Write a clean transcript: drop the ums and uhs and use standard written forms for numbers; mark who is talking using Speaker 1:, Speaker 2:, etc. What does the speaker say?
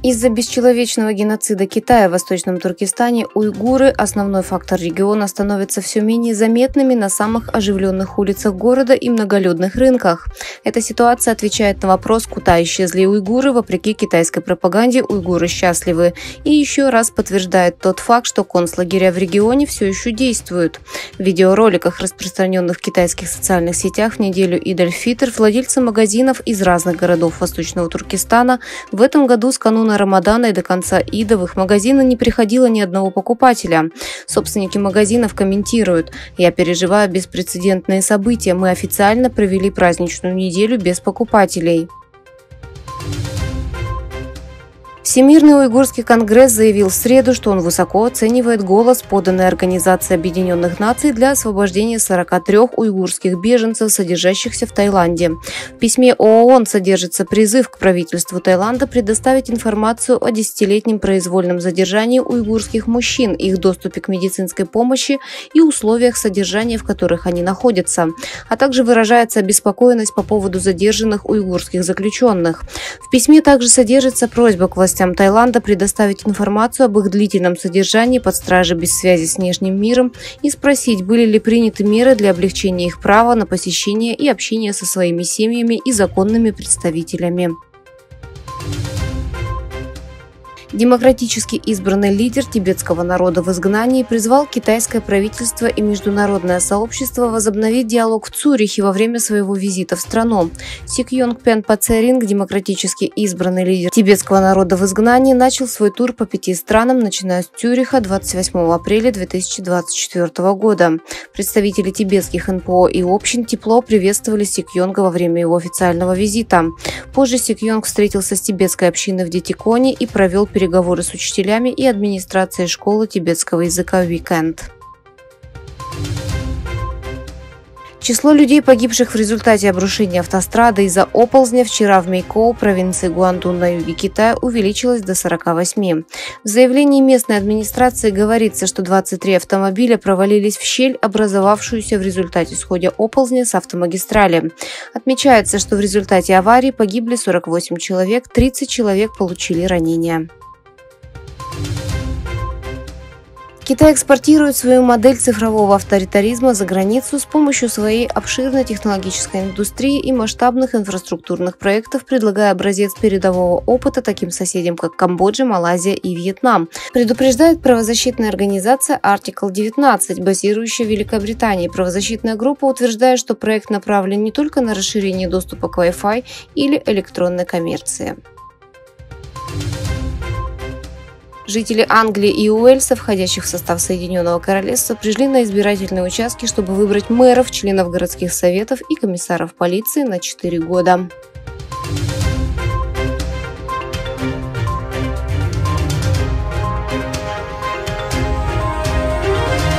Speaker 1: Из-за бесчеловечного геноцида Китая в Восточном Туркестане уйгуры, основной фактор региона, становятся все менее заметными на самых оживленных улицах города и многолюдных рынках. Эта ситуация отвечает на вопрос, куда исчезли уйгуры. Вопреки китайской пропаганде, уйгуры счастливы. И еще раз подтверждает тот факт, что концлагеря в регионе все еще действуют. В видеороликах, распространенных в китайских социальных сетях в неделю Идь-аль-Фитр, владельцы магазинов из разных городов Восточного Туркестана в этом году с кануна Рамадана и до конца Ида в их магазины не приходило ни одного покупателя. Собственники магазинов комментируют: «Я переживаю беспрецедентные события. Мы официально провели праздничную неделю без покупателей». Всемирный уйгурский конгресс заявил в среду, что он высоко оценивает голос, поданный Организацией Объединенных Наций для освобождения 43 уйгурских беженцев, содержащихся в Таиланде. В письме ООН содержится призыв к правительству Таиланда предоставить информацию о десятилетнем произвольном задержании уйгурских мужчин, их доступе к медицинской помощи и условиях содержания, в которых они находятся, а также выражается обеспокоенность по поводу задержанных уйгурских заключенных. В письме также содержится просьба к властям Таиланда предоставить информацию об их длительном содержании под стражей без связи с внешним миром и спросить, были ли приняты меры для облегчения их права на посещение и общение со своими семьями и законными представителями. Демократически избранный лидер тибетского народа в изгнании призвал китайское правительство и международное сообщество возобновить диалог в Цюрихе во время своего визита в страну. Сикьонгпен Пацеринг, демократически избранный лидер тибетского народа в изгнании, начал свой тур по 5 странам, начиная с Цюриха 28 апреля 2024 года. Представители тибетских НПО и общин тепло приветствовали Сикьонга во время его официального визита. Позже Сикьонг встретился с тибетской общиной в Детиконе и провел переговоры с учителями и администрацией школы тибетского языка «Уикенд». Число людей, погибших в результате обрушения автострады из-за оползня вчера в Мэйкоу, провинции Гуандун на юге Китая, увеличилось до 48. В заявлении местной администрации говорится, что 23 автомобиля провалились в щель, образовавшуюся в результате схода оползня с автомагистрали. Отмечается, что в результате аварии погибли 48 человек, 30 человек получили ранения. Китай экспортирует свою модель цифрового авторитаризма за границу с помощью своей обширной технологической индустрии и масштабных инфраструктурных проектов, предлагая образец передового опыта таким соседям, как Камбоджа, Малайзия и Вьетнам, предупреждает правозащитная организация Article 19, базирующая в Великобритании. Правозащитная группа утверждает, что проект направлен не только на расширение доступа к Wi-Fi или электронной коммерции. Жители Англии и Уэльса, входящих в состав Соединенного Королевства, пришли на избирательные участки, чтобы выбрать мэров, членов городских советов и комиссаров полиции на 4 года.